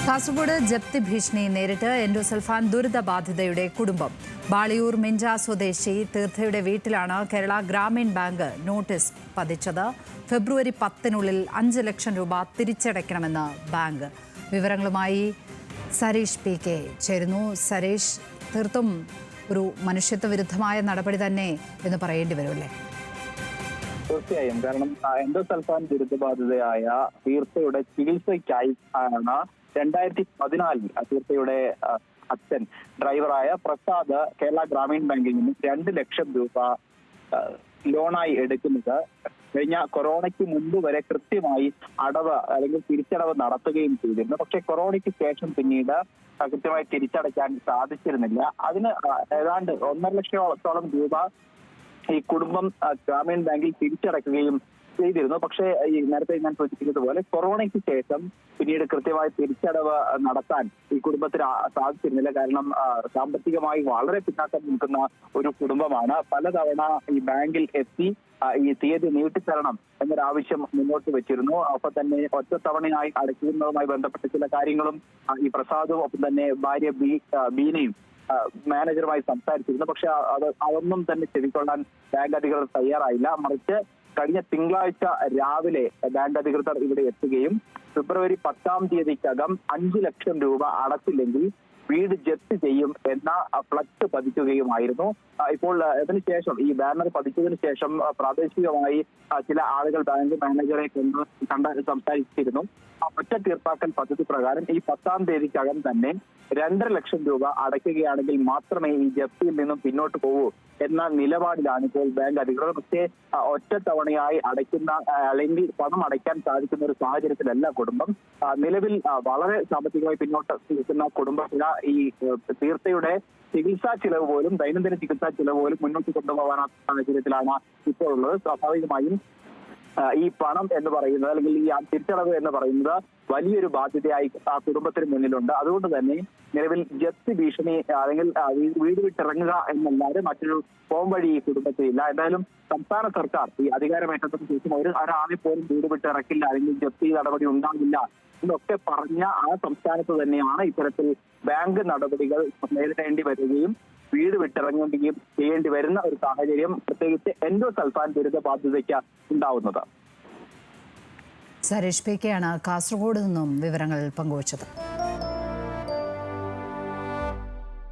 കാസർഗോഡ് ജപ്തി ഭീഷണി നേരിട്ട് എൻഡോസൾഫാൻ ദുരിതബാധിതയുടെ കുടുംബം. ബാളിയൂർ മിഞ്ച സ്വദേശി തീർത്ഥയുടെ വീട്ടിലാണ് കേരള ഗ്രാമീൺ ബാങ്ക് നോട്ടീസ് പതിച്ചത്. ഫെബ്രുവരി 10-നുള്ളിൽ 5 ലക്ഷം രൂപ തിരിച്ചടയ്ക്കണമെന്ന് ബാങ്ക്. വിവരങ്ങളുമായി സരീഷ് PK ചേരുന്നു. സരീഷ്, തീർത്തും ഒരു മനുഷ്യത്വ വിരുദ്ധമായ നടപടി തന്നെ എന്ന് പറയേണ്ടി വരുമല്ലേ? തീർച്ചയായും. കാരണം എൻഡോസൾഫാൻ ദുരിതബാധിതയായ തീർത്ഥയുടെ ചികിത്സയ്ക്കായി ആണ് 2014 തീർത്ഥയുടെ അച്ഛൻ ഡ്രൈവറായ പ്രസാദ് കേരള ഗ്രാമീൺ ബാങ്കിൽ നിന്നും 2 ലക്ഷം രൂപ ലോണായി എടുക്കുന്നത്. കഴിഞ്ഞ കൊറോണയ്ക്ക് മുൻപ് വരെ കൃത്യമായി അടവ് അല്ലെങ്കിൽ തിരിച്ചടവ് നടത്തുകയും ചെയ്തിരുന്നു. പക്ഷേ കൊറോണയ്ക്ക് ശേഷം പിന്നീട് കൃത്യമായി തിരിച്ചടയ്ക്കാൻ സാധിച്ചിരുന്നില്ല. അതിന് ഏതാണ്ട് 1.5 ലക്ഷത്തോളം രൂപ ഈ കുടുംബം ഗ്രാമീൺ ബാങ്കിൽ തിരിച്ചടക്കുകയും ചെയ്തിരുന്നു. പക്ഷേ ഈ നേരത്തെ ഞാൻ സൂചിപ്പിച്ചതുപോലെ കൊറോണയ്ക്ക് ശേഷം പിന്നീട് കൃത്യമായി തിരിച്ചടവ് നടത്താൻ ഈ കുടുംബത്തിന് സാധിച്ചിരുന്നില്ല. കാരണം സാമ്പത്തികമായി വളരെ പിന്നാക്കം നിൽക്കുന്ന ഒരു കുടുംബമാണ്. പലതവണ ഈ ബാങ്കിൽ എത്തി ഈ തീയതി നീട്ടിത്തരണം എന്നൊരാവശ്യം മുന്നോട്ട് വെച്ചിരുന്നു. ഒപ്പം തന്നെ ഒറ്റത്തവണയായി അടയ്ക്കുന്നതുമായി ബന്ധപ്പെട്ട ചില കാര്യങ്ങളും ഈ പ്രസാദും ഒപ്പം തന്നെ ഭാര്യ ബീനയും മാനേജറുമായി സംസാരിച്ചിരുന്നു. പക്ഷെ അതൊന്നും തന്നെ ചെവിക്കൊള്ളാൻ ബാങ്ക് അധികൃതർ തയ്യാറായില്ല. മറിച്ച് കഴിഞ്ഞ തിങ്കളാഴ്ച രാവിലെ ബാങ്ക് അധികൃതർ ഇവിടെ എത്തുകയും ഫെബ്രുവരി 10-ാം തീയതിക്കകം 5 ലക്ഷം രൂപ അടച്ചില്ലെങ്കിൽ വീട് ജപ്തി ചെയ്യും എന്ന ഫ്ലക്സ് പതിക്കുകയുമായിരുന്നു. ഇപ്പോൾ അതിനുശേഷം ഈ ബാനർ പതിച്ചതിന് ശേഷം പ്രാദേശികമായി ചില ആളുകൾ ബാങ്ക് മാനേജറെ കണ്ട് സംസാരിച്ചിരുന്നു. ഒറ്റ തീർപ്പാക്കൽ പദ്ധതി പ്രകാരം ഈ 10-ാം തീയതിക്കകം തന്നെ 2.5 ലക്ഷം രൂപ അടയ്ക്കുകയാണെങ്കിൽ മാത്രമേ ഈ ജപ്തിയിൽ നിന്നും പിന്നോട്ട് പോകൂ എന്ന നിലപാടിലാണ് ഇപ്പോൾ ബാങ്ക് അധികൃതർ. പക്ഷേ ഒറ്റത്തവണയായി അടയ്ക്കുന്ന അല്ലെങ്കിൽ പണം അടയ്ക്കാൻ സാധിക്കുന്ന ഒരു സാഹചര്യത്തിലല്ല കുടുംബം. നിലവിൽ വളരെ സാമ്പത്തികമായി പിന്നോട്ട് നിൽക്കുന്ന കുടുംബത്തിന് ഈ തീർത്ഥയുടെ ചികിത്സാ ചിലവ് പോലും ദൈനംദിന ചികിത്സാ ചിലവ് പോലും മുന്നോട്ട് കൊണ്ടുപോകാനാത്ത സാഹചര്യത്തിലാണ് ഇപ്പോൾ ഉള്ളത്. സ്വാഭാവികമായും ഈ പണം എന്ന് പറയുന്നത് അല്ലെങ്കിൽ ഈ തിരിച്ചടവ് എന്ന് പറയുന്നത് വലിയൊരു ബാധ്യതയായി ആ കുടുംബത്തിന് മുന്നിലുണ്ട്. അതുകൊണ്ട് തന്നെ നിലവിൽ ജപ്തി ഭീഷണി അല്ലെങ്കിൽ വീട് വിട്ടിറങ്ങുക എന്നല്ലാതെ മറ്റൊരു പോം വഴി ഈ കുടുംബത്തിലില്ല. എന്തായാലും സംസ്ഥാന സർക്കാർ ഈ അധികാരമേറ്റതിന് ശേഷം ഒരാളെ പോലും വീട് വിട്ടിറക്കില്ല അല്ലെങ്കിൽ ജപ്തി നടപടി ഉണ്ടാകില്ല എന്നൊക്കെ പറഞ്ഞ ആ സംസ്ഥാനത്ത് തന്നെയാണ് ഇത്തരത്തിൽ ബാങ്ക് നടപടികൾ നേരിടേണ്ടി വരികയും വീട് വിട്ടിറങ്ങുകയും ചെയ്യേണ്ടി വരുന്ന ഒരു സാഹചര്യം പ്രത്യേകിച്ച് എൻഡോസൾഫാൻ ദുരിത ബാധിതയ്ക്ക് ഉണ്ടാവുന്നത്. സരീഷ് PK ആണ് കാസർഗോഡ് നിന്നും വിവരങ്ങൾ പങ്കുവച്ചത്.